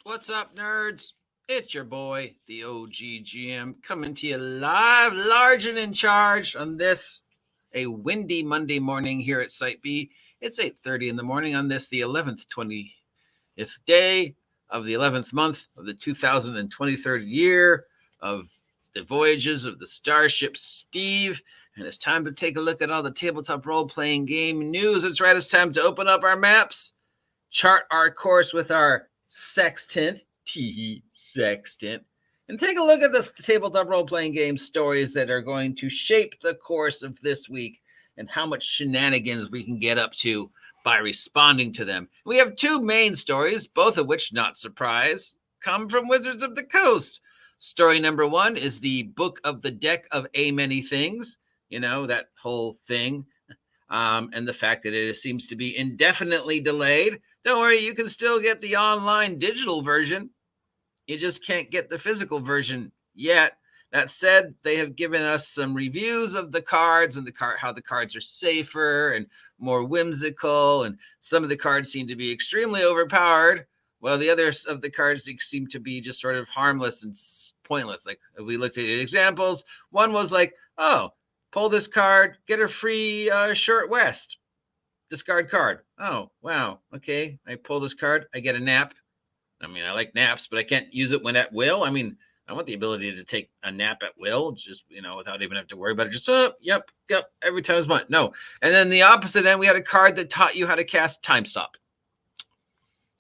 What's up, nerds? It's your boy, the OGGM, coming to you live, large and in charge on this, a windy Monday morning here at Site B. It's 8:30 in the morning on this, the 11th, 20th day of the 11th month of the 2023 year of the voyages of the Starship Steve. And it's time to take a look at all the tabletop role-playing game news. That's right, it's time to open up our maps, chart our course with our Sextant, Sextant, and take a look at the tabletop role-playing game stories that are going to shape the course of this week and how much shenanigans we can get up to by responding to them. We have two main stories, both of which, not surprise, come from Wizards of the Coast. Story number one is the Book of the Deck of A Many Things, you know, that whole thing, and the fact that it seems to be indefinitely delayed. Don't worry, you can still get the online digital version. You just can't get the physical version yet. That said, they have given us some reviews of the cards and how the cards are safer and more whimsical, and some of the cards seem to be extremely overpowered, while the others of the cards seem to be just sort of harmless and pointless. Like, if we looked at examples, one was like, oh, pull this card, get a free short rest. Discard card. Oh, wow. Okay. I pull this card. I get a nap. I mean, I like naps, but I can't use it when at will. I mean, I want the ability to take a nap at will, just, you know, without even having to worry about it. Just, yep, every time is one. No. And then the opposite end, we had a card that taught you how to cast Time Stop.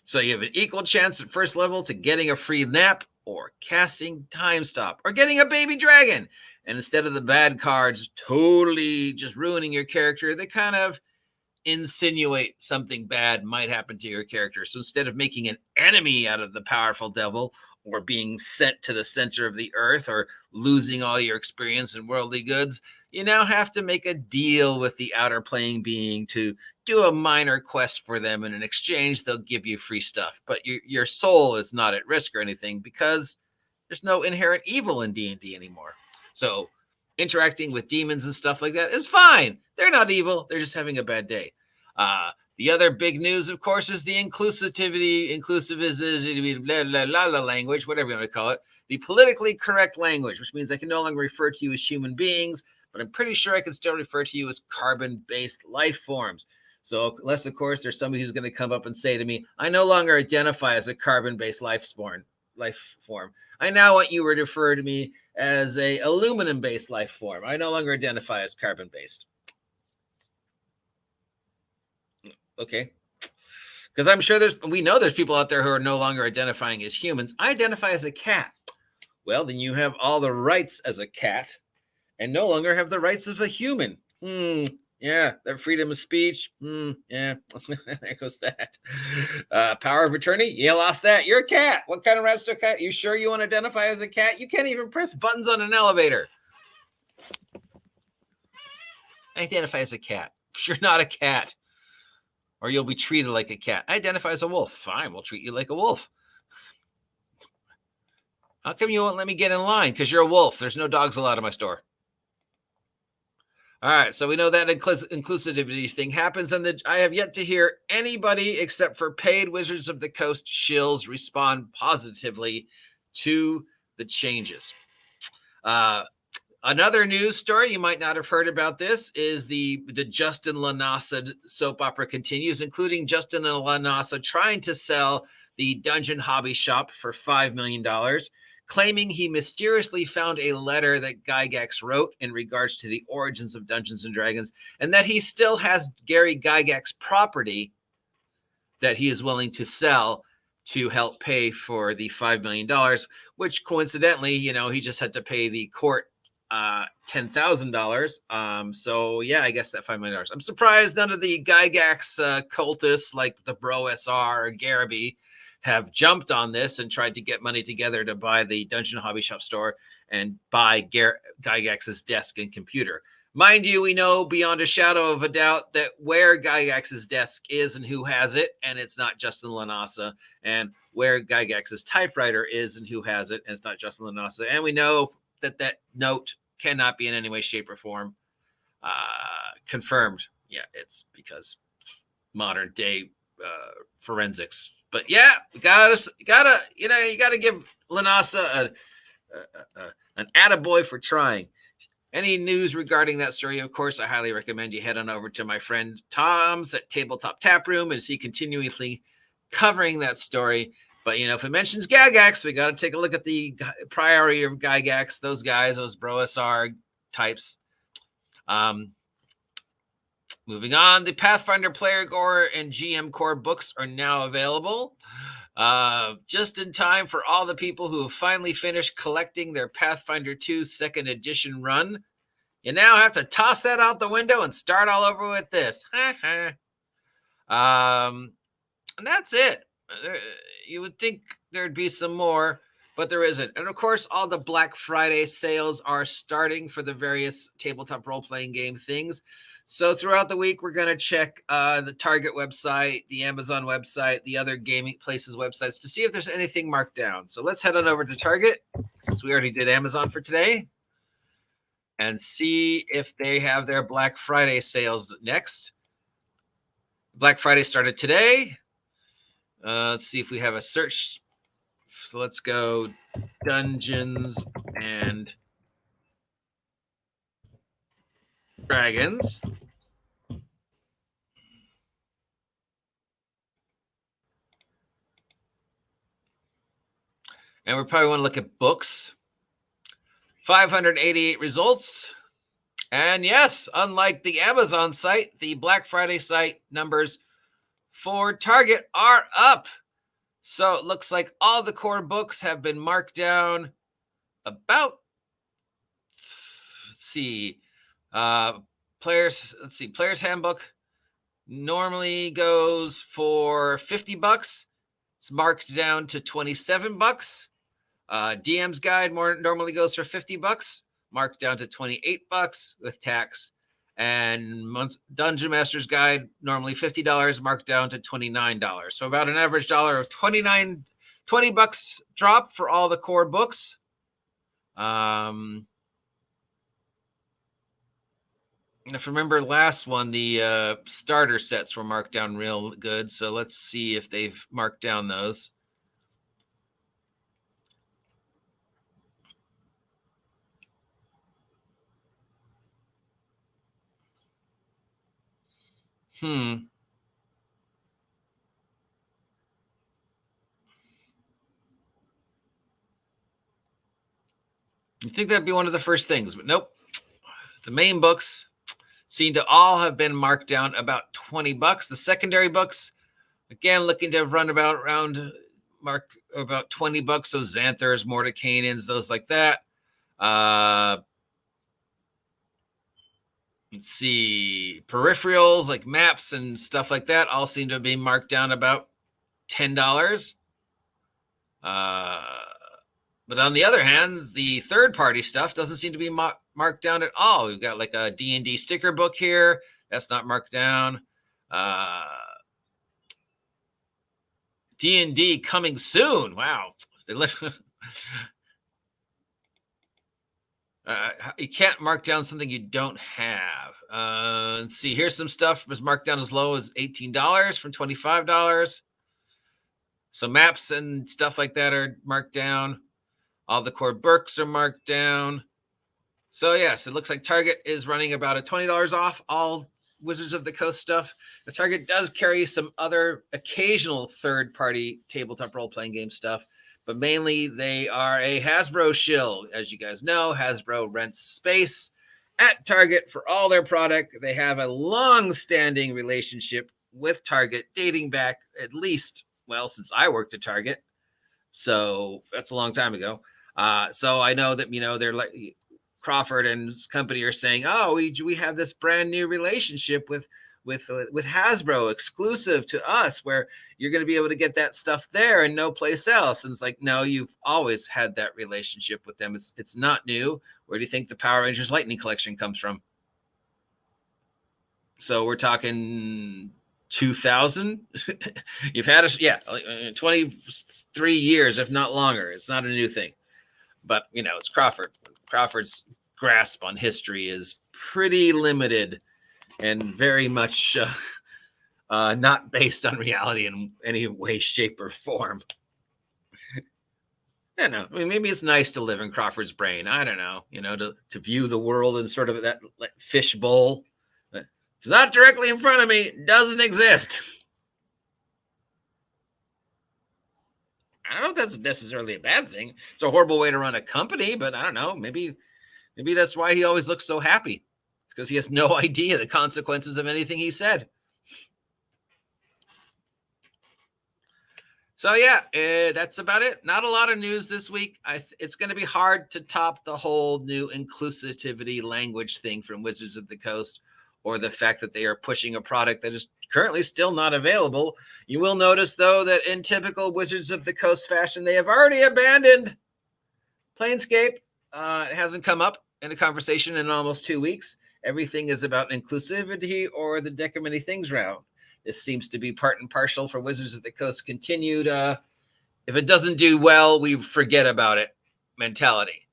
So you have an equal chance at first level to getting a free nap or casting Time Stop or getting a baby dragon. And instead of the bad cards totally just ruining your character, they kind of insinuate something bad might happen to your character. So instead of making an enemy out of the powerful devil or being sent to the center of the earth or losing all your experience and worldly goods, you now have to make a deal with the outer playing being to do a minor quest for them, and in exchange they'll give you free stuff. But your soul is not at risk or anything because there's no inherent evil in D&D anymore. So interacting with demons and stuff like that is fine. They're not evil. They're just having a bad day. The other big news, of course, is the inclusivity language, whatever you want to call it. The politically correct language, which means I can no longer refer to you as human beings, but I'm pretty sure I can still refer to you as carbon-based life forms. So unless, of course, there's somebody who's going to come up and say to me, I no longer identify as a carbon-based life form. I now want you to refer to me as a aluminum-based life form. I no longer identify as carbon-based. Okay. Because I'm sure we know there's people out there who are no longer identifying as humans. I identify as a cat. Well, then you have all the rights as a cat and no longer have the rights of a human. Yeah, that freedom of speech. Yeah, there goes that. Power of attorney. You lost that. You're a cat. What kind of rights to a cat? You sure you want to identify as a cat? You can't even press buttons on an elevator. I identify as a cat. You're not a cat. Or you'll be treated like a cat. I identify as a wolf. Fine, we'll treat you like a wolf. How come you won't let me get in line? Because you're a wolf. There's no dogs allowed in my store. All right, so we know that inclusivity thing happens, and I have yet to hear anybody except for paid Wizards of the Coast shills respond positively to the changes. Another news story, you might not have heard about this, is the Justin LaNasa soap opera continues, including Justin LaNasa trying to sell the Dungeon Hobby Shop for $5 million, claiming he mysteriously found a letter that Gygax wrote in regards to the origins of Dungeons & Dragons, and that he still has Gary Gygax property that he is willing to sell to help pay for the $5 million, which coincidentally, you know, he just had to pay the court $10,000. So yeah, I guess that $5 million. I'm surprised none of the Gygax cultists like the Bro SR or Garabee have jumped on this and tried to get money together to buy the Dungeon Hobby Shop store and buy Gygax's desk and computer. Mind you, we know beyond a shadow of a doubt that where Gygax's desk is and who has it, and it's not Justin LaNasa, and where Gygax's typewriter is and who has it, and it's not Justin LaNasa. And we know that note cannot be in any way, shape, or form confirmed. Yeah, it's because modern day forensics But yeah, you gotta give Lanasa an attaboy for trying. Any news regarding that story, of course, I highly recommend you head on over to my friend Tom's at Tabletop Tap Room and see continuously covering that story. But, if it mentions Gygax, we got to take a look at the priority of Gygax, those guys, those Broasar types. Moving on, the Pathfinder Player Core and GM Core books are now available. Just in time for all the people who have finally finished collecting their Pathfinder 2 2nd edition run. You now have to toss that out the window and start all over with this. And that's it. You would think there'd be some more, but there isn't. And of course, all the Black Friday sales are starting for the various tabletop role-playing game things. So throughout the week, we're going to check the Target website, the Amazon website, the other gaming places websites to see if there's anything marked down. So let's head on over to Target, since we already did Amazon for today, and see if they have their Black Friday sales next. Black Friday started today. Let's see if we have a search. So let's go Dungeons and Dragons. And we probably want to look at books. 588 results. And yes, unlike the Amazon site, the Black Friday site numbers for Target are up. So it looks like all the core books have been marked down about, Player's Handbook normally goes for $50. It's marked down to $27. DM's Guide normally goes for $50, marked down to $28 with tax. And Dungeon Master's Guide, normally $50, marked down to $29. So about an average dollar of $20 drop for all the core books. If you remember last one, the starter sets were marked down real good. So let's see if they've marked down those. You think that'd be one of the first things, but nope. The main books seem to all have been marked down about $20. The secondary books, again, looking to run about $20. So Xanthars, Mordecanians, those like that. Let's see, peripherals like maps and stuff like that all seem to be marked down about $10. But on the other hand, the third-party stuff doesn't seem to be marked down at all. We've got like a D&D sticker book here. That's not marked down. D&D coming soon. Wow. You can't mark down something you don't have. Let's see. Here's some stuff was marked down as low as $18 from $25. So maps and stuff like that are marked down. All the core books are marked down. So yes, it looks like Target is running about $20 off all Wizards of the Coast stuff. The Target does carry some other occasional third-party tabletop role-playing game stuff, but mainly they are a Hasbro shill. As you guys know, Hasbro rents space at Target for all their product. They have a long-standing relationship with Target dating back at least, since I worked at Target. So that's a long time ago. So I know that, they're like Crawford and his company are saying, oh, we have this brand new relationship with Hasbro exclusive to us where you're going to be able to get that stuff there and no place else. And it's like, no, you've always had that relationship with them. It's not new. Where do you think the Power Rangers Lightning Collection comes from? So we're talking 2000. You've had 23 years, if not longer. It's not a new thing. But, it's Crawford. Crawford's grasp on history is pretty limited and very much not based on reality in any way, shape, or form. I don't know. I mean, maybe it's nice to live in Crawford's brain. I don't know. To view the world in sort of that fish bowl. If it's not directly in front of me, it doesn't exist. I don't know if that's necessarily a bad thing. It's a horrible way to run a company, but I don't know. Maybe that's why he always looks so happy. It's because he has no idea the consequences of anything he said. So yeah, that's about it. Not a lot of news this week. It's going to be hard to top the whole new inclusivity language thing from Wizards of the Coast, or the fact that they are pushing a product that is currently still not available. You will notice, though, that in typical Wizards of the Coast fashion, they have already abandoned Planescape. It hasn't come up in a conversation in almost 2 weeks. Everything is about inclusivity or the Deck of Many Things round. This seems to be part and parcel for Wizards of the Coast continued. If it doesn't do well, we forget about it mentality.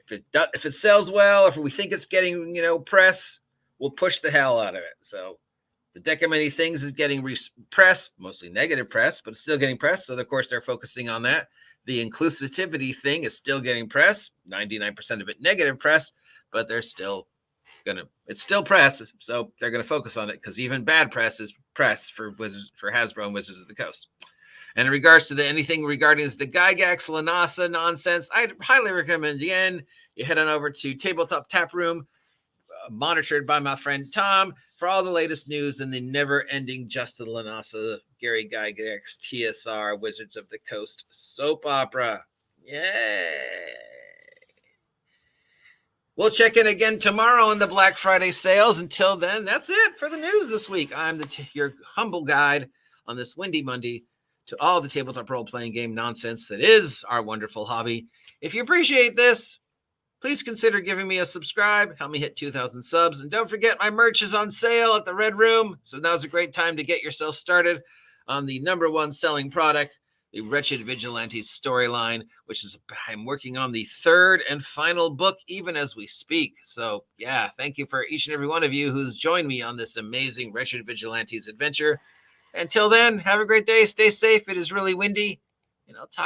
If it sells well, if we think it's getting press, we'll push the hell out of it. So the Deck of Many Things is getting press, mostly negative press, but it's still getting press. So of course they're focusing on that. The inclusivity thing is still getting press, 99% of it negative press, but they're still it's still press, so they're gonna focus on it, because even bad press is press for Hasbro and Wizards of the Coast. And in regards to anything regarding the Gygax Lanasa nonsense, I'd highly recommend again you head on over to Tabletop Tap Room, monitored by my friend Tom, for all the latest news in the never-ending Justin Lanasa, Gary Gygax, TSR, Wizards of the Coast soap opera. Yay! We'll check in again tomorrow on the Black Friday sales. Until then, that's it for the news this week. I'm your humble guide on this windy Monday to all the tabletop role-playing game nonsense that is our wonderful hobby. If you appreciate this, please consider giving me a subscribe. Help me hit 2,000 subs. And don't forget, my merch is on sale at the Red Room. So now's a great time to get yourself started on the #1 selling product, the Wretched Vigilantes storyline, which is I'm working on the 3rd and final book even as we speak. So yeah, thank you for each and every one of you who's joined me on this amazing Wretched Vigilantes adventure. Until then, have a great day. Stay safe. It is really windy, and I'll talk